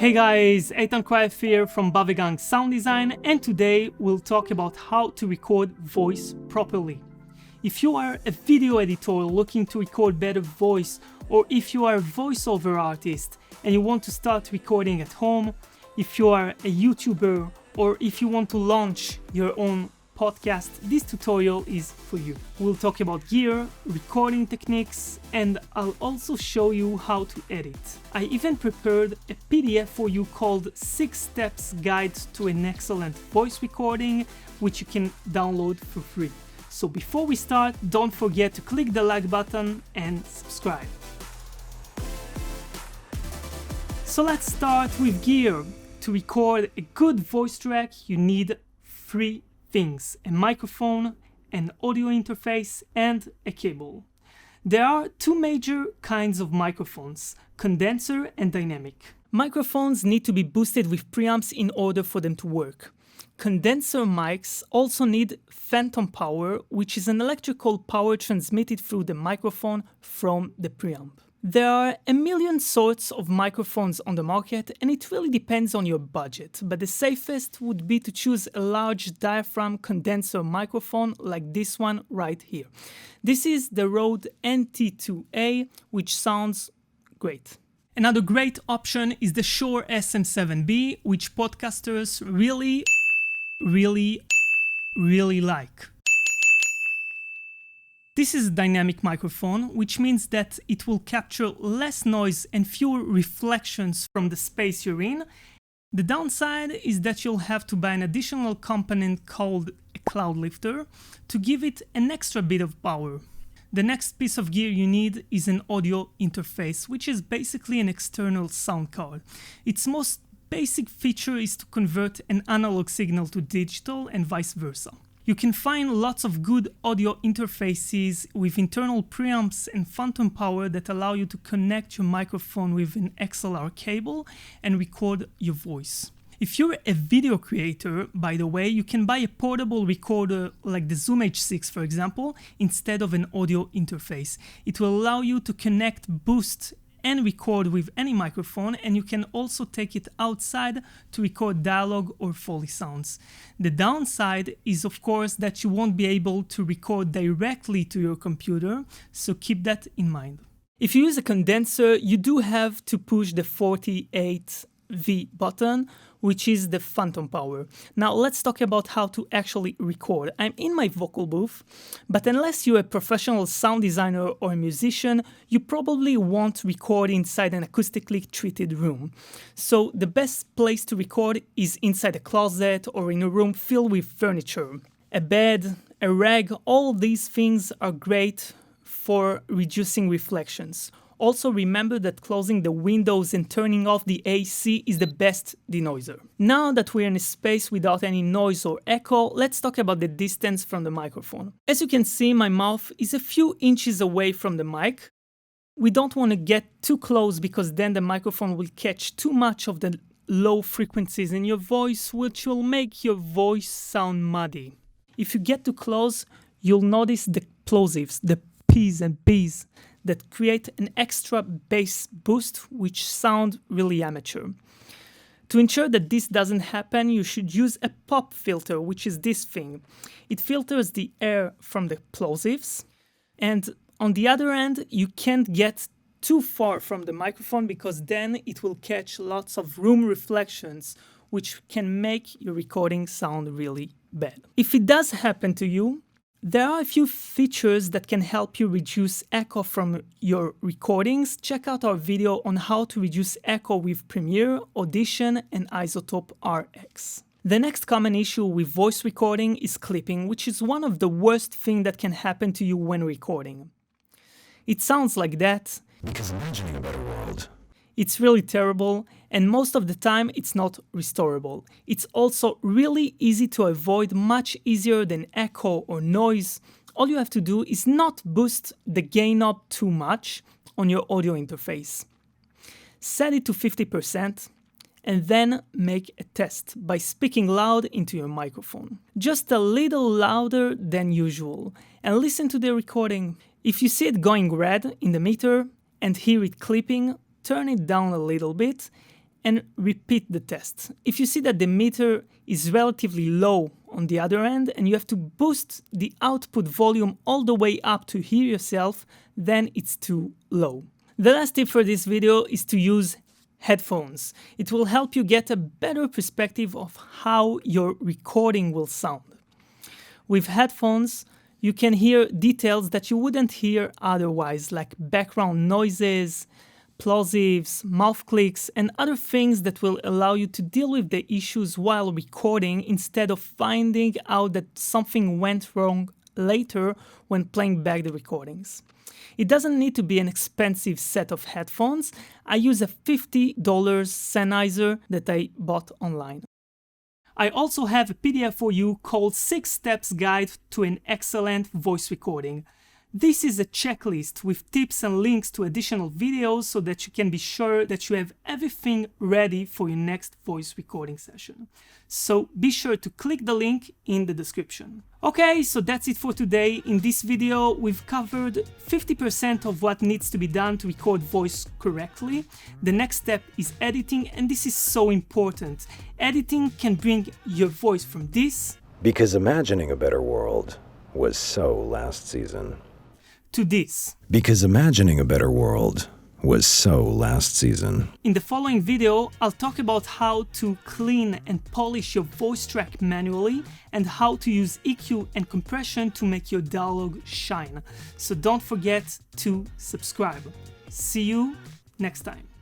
Hey guys, Eytankrief here from Bavegang Sound Design, and today we'll talk about how to record voice properly. If you are a video editor looking to record better voice, or if you are a voiceover artist and you want to start recording at home, if you are a YouTuber, or if you want to launch your own podcast, this tutorial is for you. We'll talk about gear, recording techniques, and I'll also show you how to edit. I even prepared a PDF for you called 6 Steps Guide to an Excellent Voice Recording, which you can download for free. So before we start, don't forget to click the like button and subscribe. So let's start with gear. To record a good voice track, you need 3 things: a microphone, an audio interface, and a cable. There are 2 major kinds of microphones: condenser and dynamic. Microphones need to be boosted with preamps in order for them to work. Condenser mics also need phantom power, which is an electrical power transmitted through the microphone from the preamp. There are a million sorts of microphones on the market, and it really depends on your budget, but the safest would be to choose a large diaphragm condenser microphone like this one right here. This is the Rode NT2A, which sounds great. Another great option is the Shure SM7B, which podcasters really like. This is a dynamic microphone, which means that it will capture less noise and fewer reflections from the space you're in. The downside is that you'll have to buy an additional component called a cloud lifter to give it an extra bit of power. The next piece of gear you need is an audio interface, which is basically an external sound card. Its most basic feature is to convert an analog signal to digital and vice versa. You can find lots of good audio interfaces with internal preamps and phantom power that allow you to connect your microphone with an XLR cable and record your voice. If you're a video creator, by the way, you can buy a portable recorder like the Zoom H6, for example, instead of an audio interface. It will allow you to connect, boost, and record with any microphone, and you can also take it outside to record dialogue or Foley sounds. The downside is, of course, that you won't be able to record directly to your computer, so keep that in mind. If you use a condenser, you do have to push the 48V button, which is the phantom power. Now let's talk about how to actually record. I'm in my vocal booth, but unless you're a professional sound designer or a musician, you probably won't record inside an acoustically treated room. So the best place to record is inside a closet or in a room filled with furniture. A bed, a rag, all these things are great for reducing reflections. Also remember that closing the windows and turning off the AC is the best denoiser. Now that we're in a space without any noise or echo, let's talk about the distance from the microphone. As you can see, my mouth is a few inches away from the mic. We don't want to get too close because then the microphone will catch too much of the low frequencies in your voice, which will make your voice sound muddy. If you get too close, you'll notice the plosives, the P's and B's, that create an extra bass boost which sound really amateur. To ensure that this doesn't happen, you should use a pop filter, which is this thing. It filters the air from the plosives, and on the other end, you can't get too far from the microphone because then it will catch lots of room reflections, which can make your recording sound really bad. If it does happen to you, there are a few features that can help you reduce echo from your recordings. Check out our video on how to reduce echo with Premiere, Audition, and Isotope RX. The next common issue with voice recording is clipping, which is one of the worst things that can happen to you when recording. It sounds like that. Because imagining a better world. It's really terrible, and most of the time it's not restorable. It's also really easy to avoid, much easier than echo or noise. All you have to do is not boost the gain up too much on your audio interface. Set it to 50% and then make a test by speaking loud into your microphone. Just a little louder than usual, and listen to the recording. If you see it going red in the meter and hear it clipping, turn it down a little bit and repeat the test. If you see that the meter is relatively low on the other end and you have to boost the output volume all the way up to hear yourself, then it's too low. The last tip for this video is to use headphones. It will help you get a better perspective of how your recording will sound. With headphones, you can hear details that you wouldn't hear otherwise, like background noises, plosives, mouth clicks, and other things that will allow you to deal with the issues while recording instead of finding out that something went wrong later when playing back the recordings. It doesn't need to be an expensive set of headphones. I use a $50 Sennheiser that I bought online. I also have a PDF for you called 6 Steps Guide to an Excellent Voice Recording. This is a checklist with tips and links to additional videos so that you can be sure that you have everything ready for your next voice recording session. So be sure to click the link in the description. Okay, so that's it for today. In this video, we've covered 50% of what needs to be done to record voice correctly. The next step is editing, and this is so important. Editing can bring your voice from this, Because imagining a better world was so last season. to this. Because imagining a better world was so last season. In the following video, I'll talk about how to clean and polish your voice track manually and how to use EQ and compression to make your dialogue shine. So don't forget to subscribe. See you next time.